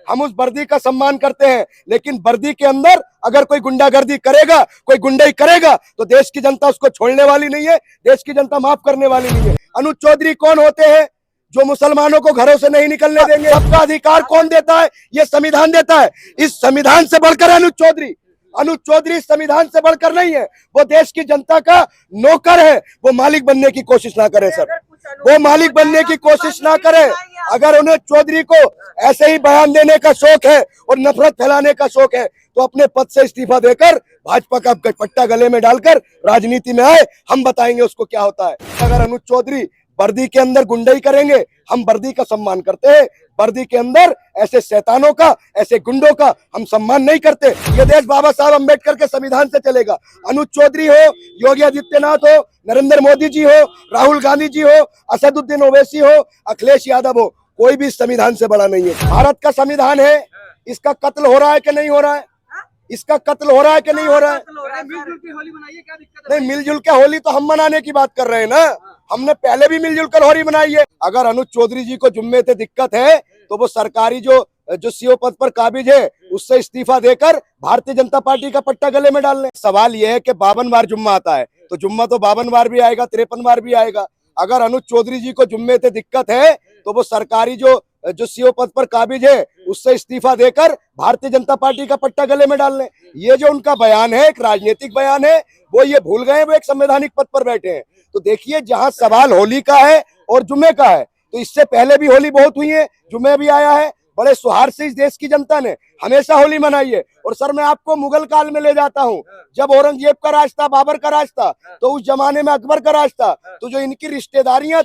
हम उस वर्दी का सम्मान करते हैं, लेकिन वर्दी के अंदर अगर कोई गुंडागर्दी करेगा, कोई गुंडाई करेगा, तो देश की जनता उसको छोड़ने वाली नहीं है, देश की जनता माफ करने वाली नहीं है। अनुज चौधरी कौन होते हैं जो मुसलमानों को घरों से नहीं निकलने देंगे? सबका अधिकार कौन देता है? ये संविधान देता है। इस संविधान से बढ़कर अनुज चौधरी संविधान से बढ़कर नहीं है। वो देश की जनता का नौकर है। वो मालिक बनने की कोशिश ना करे सर, वो मालिक बनने की कोशिश ना करे। अगर उन्हें चौधरी को ऐसे ही बयान देने का शौक है और नफरत फैलाने का शौक है, तो अपने पद से इस्तीफा देकर भाजपा का पट्टा गले में डालकर राजनीति में आए। हम बताएंगे उसको क्या होता है। अगर अनुज चौधरी वर्दी के अंदर गुंडाई करेंगे, हम वर्दी का सम्मान करते हैं। वर्दी के अंदर ऐसे शैतानों का, ऐसे गुंडों का हम सम्मान नहीं करते। ये देश बाबा साहब अम्बेडकर के संविधान से चलेगा। अनुज चौधरी हो, योगी आदित्यनाथ हो, नरेंद्र मोदी जी हो, राहुल गांधी जी हो, असदुद्दीन ओवैसी हो, अखिलेश यादव हो, कोई भी संविधान से बड़ा नहीं है। भारत का संविधान है, इसका कत्ल हो रहा है कि नहीं हो रहा है? इसका कत्ल हो रहा है कि नहीं हो रहा है? मिलजुल के होली मनाइए, क्या दिक्कत है? नहीं, मिलजुल के होली तो हम मनाने की बात कर रहे हैं ना। हमने पहले भी मिलजुल कर होली मनाई है। अगर अनुज चौधरी जी को जुम्मे से दिक्कत है, तो वो सरकारी जो सीओ पद पर काबिज है, उससे इस्तीफा देकर भारतीय जनता पार्टी का पट्टा गले में डाल लें। सवाल यह है कि 52 बार जुम्मा आता है, तो जुम्मा तो 52 बार भी आएगा, 53 बार भी आएगा। अगर अनुज चौधरी जी को जुम्मे से दिक्कत है, तो वो सरकारी जो सीओ पद पर काबिज है, उससे इस्तीफा देकर भारतीय जनता पार्टी का पट्टा गले में डाल लें। ये जो उनका बयान है, एक राजनीतिक बयान है, वो ये भूल गए वो एक संवैधानिक पद पर बैठे हैं। तो देखिए, जहां सवाल होली का है और जुम्मे का है, तो इससे पहले भी होली बहुत हुई है, जुम्मे भी आया है। बड़े सुहार से इस देश की जनता ने हमेशा होली मनाई है। और सर, मैं आपको मुगल काल में ले जाता हूँ, जब औरंगजेब का राज था, बाबर का राज था, तो उस जमाने में अकबर का राज था। तो जो इनकी रिश्तेदारियां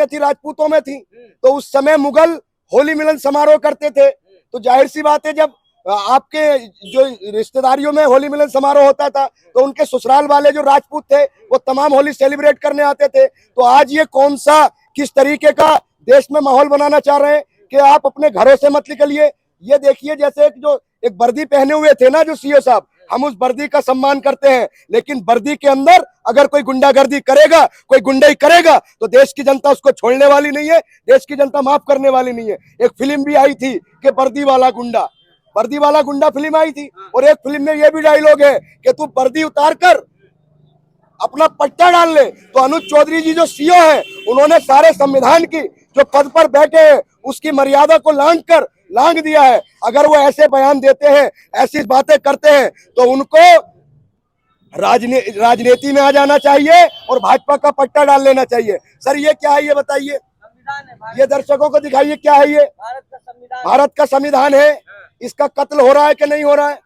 थी राजपूतों में थी, तो उस समय मुगल होली मिलन समारोह करते थे। तो जाहिर सी बात है, जब आपके जो रिश्तेदारियों में होली मिलन समारोह होता था, तो उनके ससुराल वाले जो राजपूत थे, वो तमाम होली सेलिब्रेट करने आते थे। तो आज ये कौन सा, किस तरीके का देश में माहौल बनाना चाह रहे हैं कि आप अपने घरों से मत निकलिए? ये देखिए, जैसे एक वर्दी पहने हुए थे ना जो सीओ साहब, हम उस वर्दी का सम्मान करते हैं, लेकिन वर्दी के अंदर अगर कोई गुंडागर्दी करेगा, कोई गुंडाई करेगा, तो देश की जनता उसको छोड़ने वाली नहीं है, देश की जनता माफ करने वाली नहीं है। एक फिल्म भी आई थी कि वर्दी वाला गुंडा फिल्म आई थी, और एक फिल्म में ये भी डायलॉग है कि तू वर्दी उतार कर अपना पट्टा डाल ले। तो अनुज चौधरी जी जो सीओ है, उन्होंने सारे संविधान की जो पद पर बैठे हैं उसकी मर्यादा को लांघ दिया है। अगर वो ऐसे बयान देते हैं, ऐसी बातें करते हैं, तो उनको राजनीति में आ जाना चाहिए और भाजपा का पट्टा डाल लेना चाहिए। सर, ये क्या है, ये बताइए, ये दर्शकों को दिखाइए, क्या है ये? भारत का संविधान है। इसका कत्ल हो रहा है कि नहीं हो रहा है?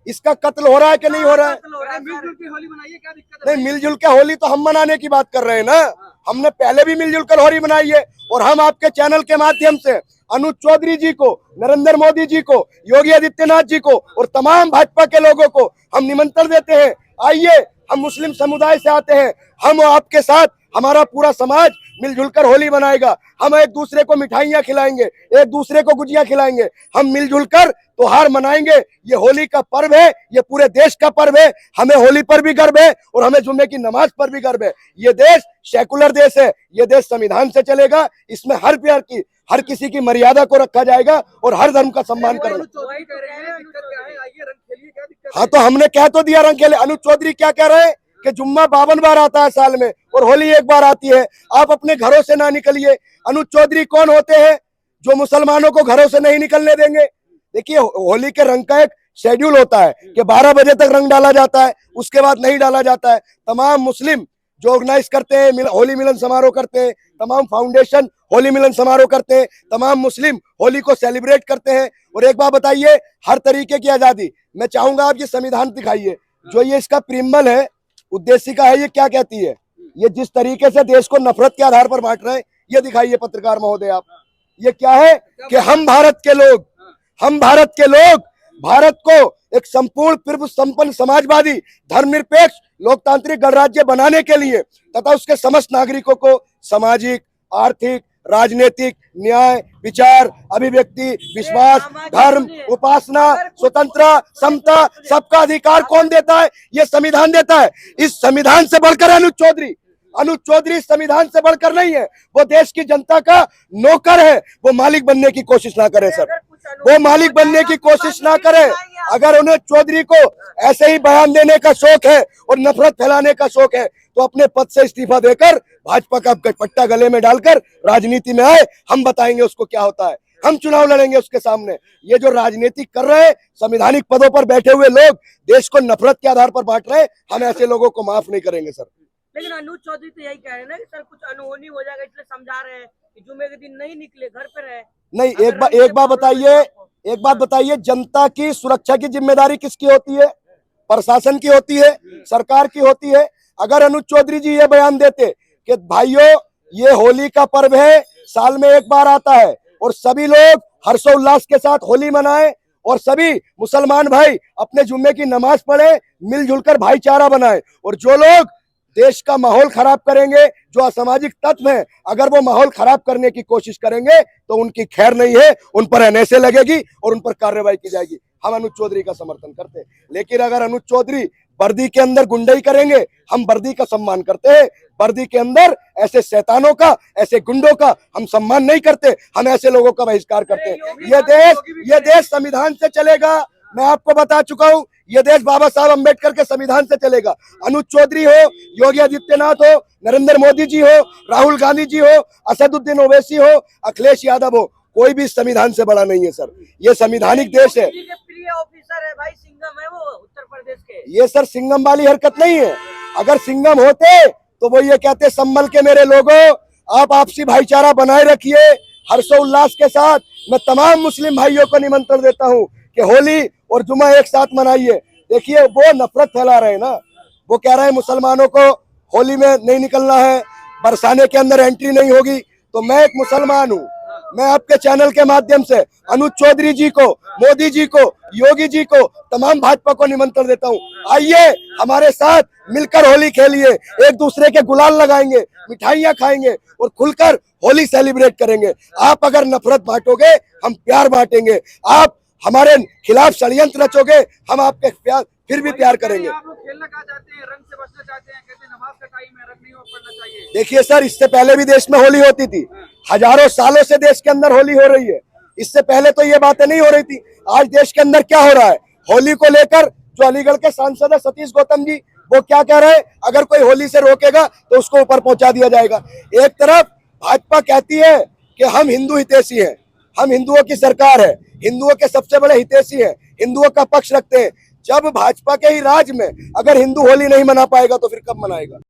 इसका कत्ल हो रहा है कि नहीं हो रहा है? मिलजुल के होली मनाइए, क्या दिक्कत है? नहीं, मिलजुल के होली तो हम मनाने की बात कर रहे हैं ना। हमने पहले भी मिलजुल कर होली मनाई है। और हम आपके चैनल के माध्यम से अनुज चौधरी जी को, नरेंद्र मोदी जी को, योगी आदित्यनाथ जी को और तमाम भाजपा के लोगों को हम निमंत्रण देते हैं, आइए, हम मुस्लिम समुदाय से आते हैं, हम आपके साथ, हमारा पूरा समाज मिलजुल कर होली मनाएगा। हम एक दूसरे को मिठाइयाँ खिलाएंगे, एक दूसरे को गुजिया खिलाएंगे, हम मिलजुल कर त्योहार मनाएंगे। ये होली का पर्व है, ये पूरे देश का पर्व है। हमें होली पर भी गर्व है और हमें जुम्मे की नमाज पर भी गर्व है। ये देश सेकुलर देश है, ये देश संविधान से चलेगा। इसमें हर किसी की मर्यादा को रखा जाएगा और हर धर्म का सम्मान करेगा। हाँ, तो हमने कह तो दिया रंग खेले। अनुज चौधरी क्या कह रहे हैं कि जुम्मा 52 बार आता है साल में और होली एक बार आती है, आप अपने घरों से ना निकलिए। अनुज चौधरी कौन होते हैं जो मुसलमानों को घरों से नहीं निकलने देंगे? देखिए, होली के रंग का एक शेड्यूल होता है कि 12 बजे तक रंग डाला जाता है, उसके बाद नहीं डाला जाता है। तमाम मुस्लिम जो ऑर्गेनाइज करते हैं, होली मिलन समारोह करते हैं, तमाम फाउंडेशन होली मिलन समारोह करते हैं, तमाम मुस्लिम होली को सेलिब्रेट करते हैं। और एक बात बताइए, हर तरीके की आजादी, मैं चाहूंगा आप ये संविधान दिखाइए, जो ये इसका प्रीम्बल है, उद्देशिका है, ये क्या कहती है? ये जिस तरीके से देश को नफरत के आधार पर बांट रहे हैं, ये दिखाइए पत्रकार महोदय आप। ये क्या है कि हम भारत के लोग भारत को एक संपूर्ण प्रभु संपन्न समाजवादी धर्मनिरपेक्ष लोकतांत्रिक गणराज्य बनाने के लिए तथा उसके समस्त नागरिकों को सामाजिक, आर्थिक, राजनीतिक, न्याय, विचार, अभिव्यक्ति, विश्वास, धर्म, उपासना, स्वतंत्रता, समता, सबका अधिकार कौन देता है? ये संविधान देता है। इस संविधान से बढ़कर अनुज चौधरी संविधान से बढ़कर नहीं है, वो देश की जनता का नौकर है। वो मालिक बनने की कोशिश ना करे सर, वो मालिक बनने की कोशिश ना करे। अगर उन्हें चौधरी को ऐसे ही बयान देने का शौक है और नफरत फैलाने का शौक है तो अपने पद से इस्तीफा देकर भाजपा का पट्टा गले में डालकर राजनीति में आए। हम बताएंगे उसको क्या होता है, हम चुनाव लड़ेंगे उसके सामने। ये जो राजनीति कर रहे हैं, संवैधानिक पदों पर बैठे हुए लोग देश को नफरत के आधार पर बांट रहे हैं, हम ऐसे लोगों को माफ नहीं करेंगे सर। लेकिन अनुज चौधरी तो यही कह रहे हैं ना कि सर कुछ अनहोनी हो जाएगा, इसलिए समझा रहे हैं कि जुमे के दिन नहीं निकले, घर पे रहे। नहीं, एक बात बताइए, जनता की सुरक्षा की जिम्मेदारी किसकी होती है? प्रशासन की होती है, सरकार की होती है। अगर अनुज चौधरी जी ये बयान देते कि भाइयों ये होली का पर्व है, साल में एक बार आता है और सभी लोग हर्षोल्लास के साथ होली मनाएं और सभी मुसलमान भाई अपने जुम्मे की नमाज पढ़े, मिलजुल कर भाईचारा बनाएं, और जो लोग देश का माहौल खराब करेंगे, जो असामाजिक तत्व हैं, अगर वो माहौल खराब करने की कोशिश करेंगे तो उनकी खैर नहीं है, उन पर एनएसए लगेगी और उन पर कार्रवाई की जाएगी। हम अनुज चौधरी का समर्थन करते हैं, लेकिन अगर अनुज चौधरी वर्दी के अंदर गुंडाई करेंगे, हम वर्दी का सम्मान करते हैं। वर्दी के अंदर ऐसे शैतानों का, ऐसे गुंडों का हम सम्मान नहीं करते, हम ऐसे लोगों का बहिष्कार करते हैं। ये देश संविधान से चलेगा। मैं आपको बता चुका हूं, ये देश बाबा साहब अंबेडकर के संविधान से चलेगा। अनुज चौधरी हो, योगी आदित्यनाथ हो, नरेंद्र मोदी जी हो, राहुल गांधी जी हो, असदुद्दीन ओवैसी हो, अखिलेश यादव हो, कोई भी संविधान से बड़ा नहीं है सर। ये संविधानिक देश है। प्रिय ऑफिसर है भाई, सिंघम है वो उत्तर प्रदेश के। ये सर सिंघम वाली हरकत नहीं है। अगर सिंघम होते तो वो ये कहते, संभल के मेरे लोगों, आप आपसी भाईचारा बनाए रखिए हर्षोल्लास के साथ। मैं तमाम मुस्लिम भाइयों को निमंत्रण देता हूं कि होली और जुमा एक साथ मनाइए। देखिए वो नफरत फैला रहे हैं ना, वो कह रहे हैं मुसलमानों को होली में नहीं निकलना है, बरसाने के अंदर एंट्री नहीं होगी। तो मैं एक मुसलमान हूँ, मैं आपके चैनल के माध्यम से अनुज चौधरी जी को, मोदी जी को, योगी जी को, तमाम भाजपा को निमंत्रण देता हूँ, आइए हमारे साथ मिलकर होली खेलिए, एक दूसरे के गुलाल लगाएंगे, मिठाइयाँ खाएंगे और खुलकर होली सेलिब्रेट करेंगे। आप अगर नफरत बांटोगे, हम प्यार बांटेंगे। आप हमारे खिलाफ षड्यंत्र रचोगे, हम आपके प्यार फिर भी प्यार करेंगे। आप लोग खेलना कहाँ चाहते हैं, रंग से बचना चाहते हैं, कहते हैं नमाज का टाइम है, रंग नहीं पड़ना चाहिए। देखिए सर, इससे पहले भी देश में होली होती थी, हजारों सालों से देश के अंदर होली हो रही है। इससे पहले तो ये बातें नहीं हो रही थी। आज देश के अंदर क्या हो रहा है, होली को लेकर जो अलीगढ़ के सांसद है सतीश गौतम जी, वो क्या कह रहे हैं, अगर कोई होली से रोकेगा तो उसको ऊपर पहुंचा दिया जाएगा। एक तरफ भाजपा कहती है कि हम हिंदू हितैषी हैं, हम हिंदुओं की सरकार है, हिंदुओं के सबसे बड़े हितैषी हैं, हिंदुओं का पक्ष रखते हैं। जब भाजपा के ही राज में अगर हिंदू होली नहीं मना पाएगा तो फिर कब मनाएगा?